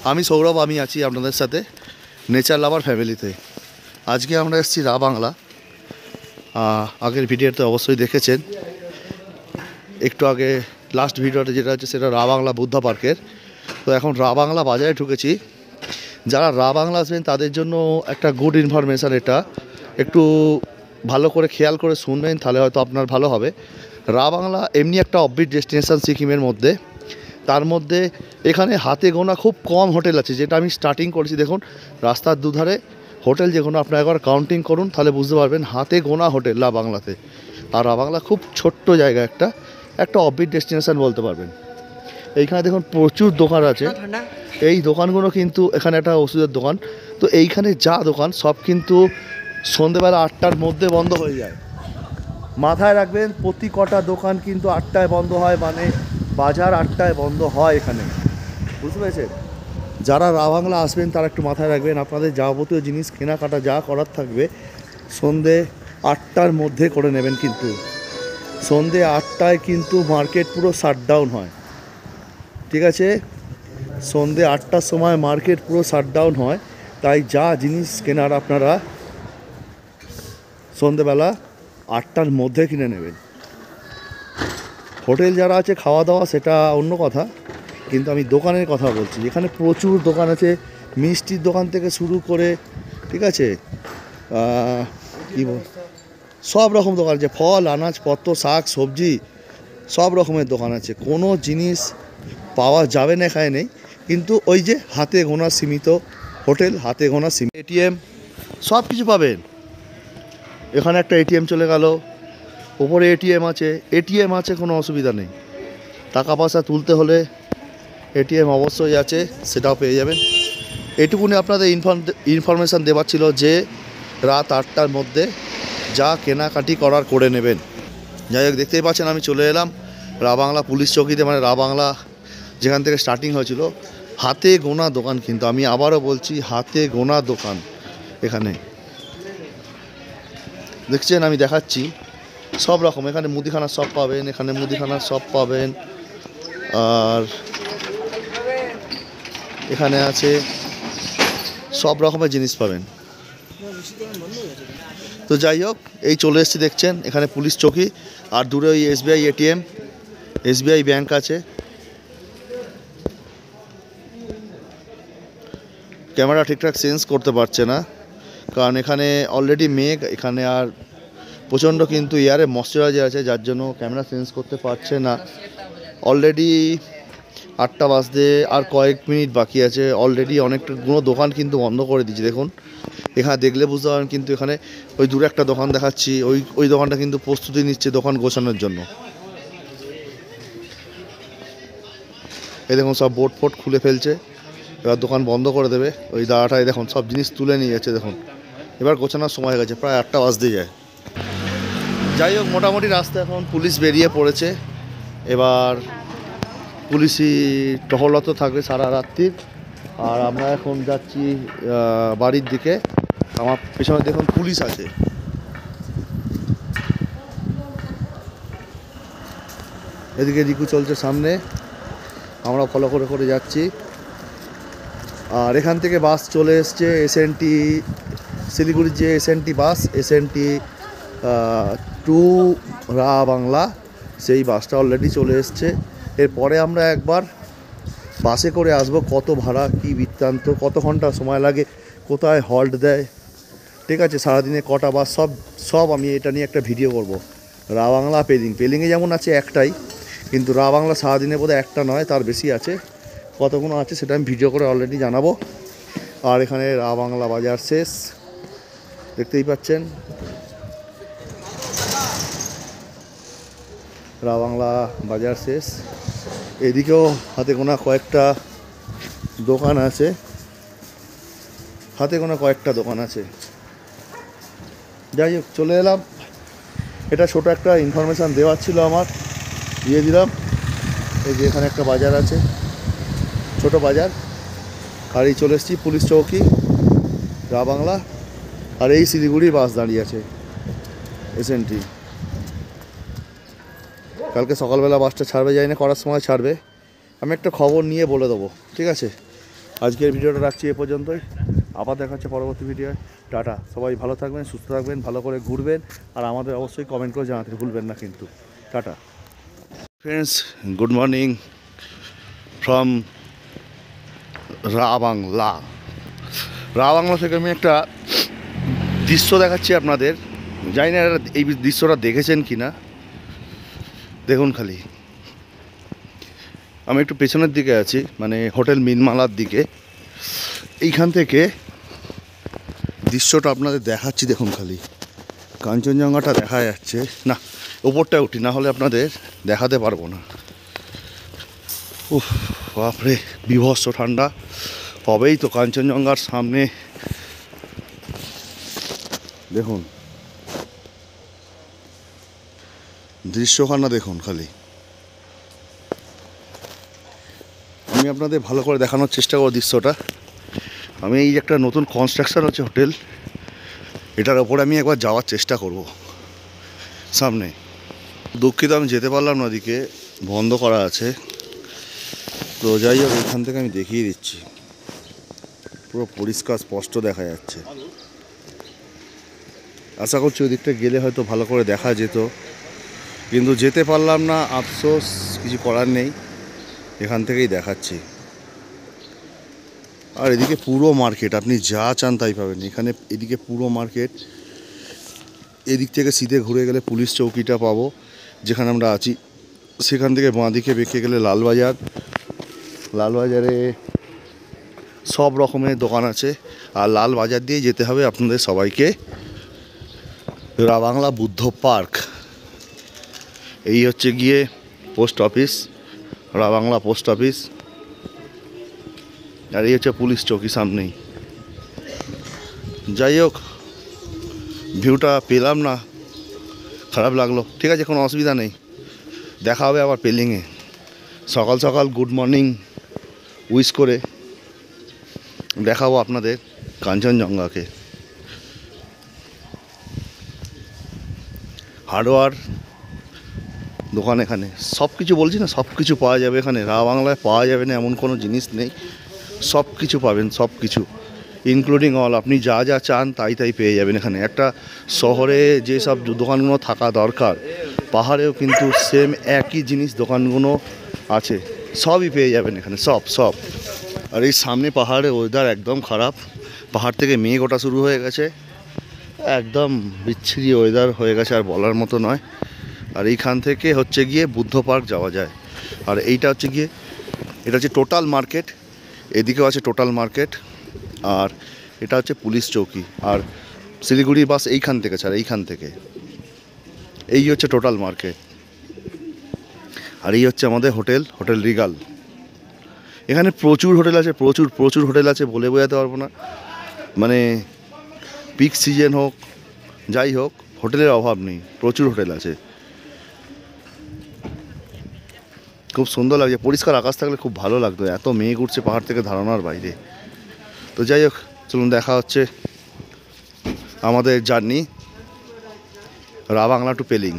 আমি সৌরভ, আমি আছি আপনাদের সাথে নেচার লাভার ফ্যামিলিতে। আজকে আমরা এসেছি রা বাংলা। আগের ভিডিওতে অবশ্যই দেখেছেন, একটু আগে লাস্ট ভিডিওটা যেটা হচ্ছে সেটা রা বাংলা বুদ্ধা পার্কের। তো এখন রা বাংলা বাজারে ঢুকেছি। যারা রা বাংলা আসবেন তাদের জন্য একটা গুড ইনফরমেশান, এটা একটু ভালো করে খেয়াল করে শুনবেন, তাহলে হয়তো আপনার ভালো হবে। রা বাংলা এমনি একটা অফবিট ডেস্টিনেশন সিকিমের মধ্যে। তার মধ্যে এখানে হাতে গোনা খুব কম হোটেল আছে, যেটা আমি স্টার্টিং করেছি। দেখুন রাস্তার দুধারে হোটেল যে কোনো আপনার একবার কাউন্টিং করুন, তাহলে বুঝতে পারবেন হাতে গোনা হোটেল রা বাংলাতে। আর রা বাংলা খুব ছোট্ট জায়গা, একটা অফবিট ডেস্টিনেশন বলতে পারবেন। এইখানে দেখুন প্রচুর দোকান আছে। এই দোকানগুলো কিন্তু এখানে একটা ওষুধের দোকান। তো এইখানে যা দোকান সব কিন্তু সন্ধেবেলা 8টার মধ্যে বন্ধ হয়ে যায়। মাথায় রাখবেন, প্রতি কটা দোকান কিন্তু 8টায় বন্ধ হয়, মানে বাজার 8টায় বন্ধ হয় এখানে, বুঝতে পেরেছেন? যারা রা বাংলা আসবেন তারা একটু মাথায় রাখবেন, আপনাদের যাবতীয় জিনিস কেনাকাটা যা করার থাকবে সন্ধে 8টার মধ্যে করে নেবেন। কিন্তু সন্ধে 8টায় কিন্তু মার্কেট পুরো শাটডাউন হয়, ঠিক আছে? সন্ধে 8টার সময় মার্কেট পুরো শাটডাউন হয়। তাই যা জিনিস কেনার আপনারা সন্ধেবেলা 8টার মধ্যে কিনে নেবেন। হোটেল যারা আছে খাওয়া দাওয়া সেটা অন্য কথা, কিন্তু আমি দোকানের কথা বলছি। এখানে প্রচুর দোকান আছে, মিষ্টির দোকান থেকে শুরু করে, ঠিক আছে, কী বল, সব রকম দোকান আছে। ফল, আনাজপত্র, শাক সবজি সব রকমের দোকান আছে। কোনো জিনিস পাওয়া যাবে না এখানে নেই, কিন্তু ওই যে হাতে গোনা সীমিত হোটেল, হাতে গোনা সীমিত এটিএম সব কিছু পাবেন। এখানে একটা এটিএম চলে গেল, ওপরে এটিএম আছে, কোনো অসুবিধা নেই। টাকা পয়সা তুলতে হলে এটিএম অবশ্যই আছে, সেটাও পেয়ে যাবেন। এটুকুনি আপনাদের ইনফরমেশান দেওয়ার ছিল যে রাত 8টার মধ্যে যা কেনাকাটি করার করে নেবেন। যাই হোক, দেখতেই পাচ্ছেন আমি চলে এলাম রা বাংলা পুলিশ চৌকিতে, মানে রা বাংলা যেখান থেকে স্টার্টিং হয়েছিল। হাতে গোনা দোকান, কিন্তু আমি আবারও বলছি হাতে গোনা দোকান এখানে দেখছেন, আমি দেখাচ্ছি সব রকম। এখানে মুদিখানার শপ পাবেন, আর এখানে আছে সব রকমের জিনিস পাবেন। তো যাই হোক, এই চলে এসেছি, দেখছেন এখানে পুলিশ চৌকি, আর দূরে ওই এসবিআই এটিএম, এসবিআই ব্যাংক আছে। ক্যামেরা ঠিকঠাক সেন্স করতে পারছে না, কারণ এখানে অলরেডি মেঘ, এখানে আর প্রচণ্ড কিন্তু এয়ারে ময়েশ্চারাইজার আছে, যার জন্য ক্যামেরা সেন্স করতে পারছে না। অলরেডি 8টা বাজতে আর কয়েক মিনিট বাকি আছে। অলরেডি অনেকগুলো দোকান কিন্তু বন্ধ করে দিয়েছে। দেখুন এখানে দেখলে বুঝতে পারবেন, কিন্তু এখানে ওই দূরে একটা দোকান দেখাচ্ছি, ওই দোকানটা কিন্তু প্রস্তুতি নিচ্ছে দোকান গোছানোর জন্য। এই দেখুন সব বোর্ড ফোর্ড খুলে ফেলছে, এবার দোকান বন্ধ করে দেবে। ওই দাঁড়াটায় দেখুন সব জিনিস তুলে নিয়ে যাচ্ছে। দেখুন এবার গোছানোর সময় হয়ে গেছে, প্রায় 8টা বাজতে যায়। যাই হোক, মোটামুটি রাস্তা এখন পুলিশ বেরিয়ে পড়েছে। এবার পুলিশই টহলত থাকবে সারা রাত্রির। আর আমরা এখন যাচ্ছি বাড়ির দিকে। আমার পেছনে দেখুন পুলিশ আছে। এদিকে রিকু চলছে সামনে, আমরা ফলো করে করে যাচ্ছি। আর এখান থেকে বাস চলে এসছে এসএনটি শিলিগুড়ির যে এসএনটি বাস, এসএনটি টু রা বাংলা, সেই বাসটা অলরেডি চলে এসছে। এরপরে আমরা একবার বাসে করে আসবো, কত ভাড়া, কী বৃত্তান্ত, কত ঘন্টা সময় লাগে, কোথায় হল্ট দেয়, ঠিক আছে, সারাদিনে কটা বাস, সব আমি এটা নিয়ে একটা ভিডিও করব। রা বাংলা পেলিংয়ে যেমন আছে একটাই, কিন্তু রা বাংলা সারাদিনে বোধহয় একটা নয়, তার বেশি আছে। কতগুলো আছে সেটা আমি ভিডিও করে অলরেডি জানাবো। আর এখানে রা বাংলা বাজার শেষ, দেখতেই পাচ্ছেন রা বাংলা বাজার শেষ। এদিকেও হাতে গোনা কয়েকটা দোকান আছে, যাই হোক চলে এলাম। এটা ছোট একটা ইনফরমেশান দেওয়ার ছিল আমার, দিয়ে দিলাম। এই যে এখানে একটা বাজার আছে, ছোট বাজার। আর এই চলে এসেছি পুলিশ চৌকি রা বাংলা। আর এই শিলিগুড়ির বাস দাঁড়িয়ে আছে এসএনটি। কালকে সকালবেলা বাসটা ছাড়বে, যাই না করার সময় ছাড়বে। আমি একটা খবর নিয়ে বলে দেবো, ঠিক আছে? আজকের ভিডিওটা রাখছি এ পর্যন্তই। আবার দেখা হচ্ছে পরবর্তী ভিডিও। টাটা, সবাই ভালো থাকবেন, সুস্থ থাকবেন, ভালো করে ঘুরবেন, আর আমাদের অবশ্যই কমেন্ট করে জানাতে ভুলবেন না কিন্তু। Tata friends, good morning from Ravangla. Ravangla থেকে আমি একটা দৃশ্য দেখাচ্ছি আপনাদের। জানি না এই দৃশ্যটা দেখেছেন কি না, দেখুন খালি। আমি একটু পেছনের দিকে আছি, মানে হোটেল মিনমালার দিকে। এইখান থেকে দৃশ্যটা আপনাদের দেখাচ্ছি, দেখুন খালি। কাঞ্চনজঙ্ঘাটা দেখা যাচ্ছে না, ওপরটায় উঠি, না হলে আপনাদের দেখাতে পারবো না। উফ বাপরে, বীভৎস ঠান্ডা। হবেই তো, কাঞ্চনজঙ্ঘার সামনে দেখুন দৃশ্যখানা, দেখুন খালি। আমি আপনাদের ভালো করে দেখানোর চেষ্টা করব দৃশ্যটা। আমি এই একটা নতুন কনস্ট্রাকশন হচ্ছে হোটেল, এটার ওপরে আমি একবার যাওয়ার চেষ্টা করব সামনে। দুঃখিত আমি যেতে পারলাম না, ওদিকে বন্ধ করা আছে। তো যাই হোক, এখান থেকে আমি দেখিয়ে দিচ্ছি, পুরো পরিষ্কার স্পষ্ট দেখা যাচ্ছে। আশা করছি ওই দিকটা গেলে হয়তো ভালো করে দেখা যেত, কিন্তু যেতে পারলাম না। আফসোস, কিছু করার নেই, এখান থেকেই দেখাচ্ছি। আর এদিকে পুরো মার্কেট, আপনি যা চান তাই পাবেন এখানে। এদিকে পুরো মার্কেট, এদিক থেকে সিধে ঘুরে গেলে পুলিশ চৌকিটা পাবো যেখানে আমরা আছি। সেখান থেকে বাঁ দিকে বেঁকে গেলে লালবাজার। লালবাজারে সব রকমের দোকান আছে। আর লালবাজার দিয়ে যেতে হবে আপনাদের সবাইকে রাবাংলা বুদ্ধ পার্ক। এই হচ্ছে গিয়ে post office, Ravangla post office. আর এই হচ্ছে পুলিশ চৌকি সামনেই। যাই হোক, ভিউটা পেলাম না, খারাপ লাগলো। ঠিক আছে, কোনো অসুবিধা নেই, দেখা হবে আবার পেলিংয়ে। সকাল সকাল গুড মর্নিং উইশ করে দেখাবো আপনাদের কাঞ্চনজঙ্ঘাকে। হার্ডওয়্যার দোকান, এখানে সব কিছু, বলছি না, সব কিছু পাওয়া যাবে এখানে। রাবাংলায় পাওয়া যাবে না এমন কোনো জিনিস নেই, সব কিছু পাবেন, সব কিছু ইনক্লুডিং অল। আপনি যা যা চান তাই তাই পেয়ে যাবেন এখানে। একটা শহরে যেসব দোকানগুলো থাকা দরকার, পাহাড়েও কিন্তু সেম একই জিনিস দোকানগুলো আছে, সবই পেয়ে যাবেন এখানে, সব সব। আর এই সামনে পাহাড়ের ওয়েদার একদম খারাপ, পাহাড় থেকে মেঘ ওঠা শুরু হয়ে গেছে, একদম বিচ্ছিরি ওয়েদার হয়ে গেছে, আর বলার মতো নয়। আর এইখান থেকে হচ্ছে গিয়ে বুদ্ধ পার্ক যাওয়া যায়। আর এইটা হচ্ছে গিয়ে, এটা হচ্ছে টোটাল মার্কেট, এদিকেও আছে টোটাল মার্কেট, আর এটা হচ্ছে পুলিশ চৌকি। আর শিলিগুড়ি বাস এইখান থেকে ছাড়া, এইখান থেকে। এই হচ্ছে টোটাল মার্কেট। আর এই হচ্ছে আমাদের হোটেল, হোটেল রিগাল। এখানে প্রচুর হোটেল আছে, প্রচুর প্রচুর হোটেল আছে, বলে বোঝাতে পারবো না। মানে পিক সিজন হোক, যাই হোক, হোটেলের অভাব নেই, প্রচুর হোটেল আছে। খুব সুন্দর লাগছে, পরিষ্কার আকাশ থাকলে খুব ভালো লাগতো। এত মেঘ উঠছে পাহাড় থেকে, ধারণার বাইরে। তো যাই হোক, চলুন দেখা হচ্ছে আমাদের জার্নি রাবাংলা টু পেলিং।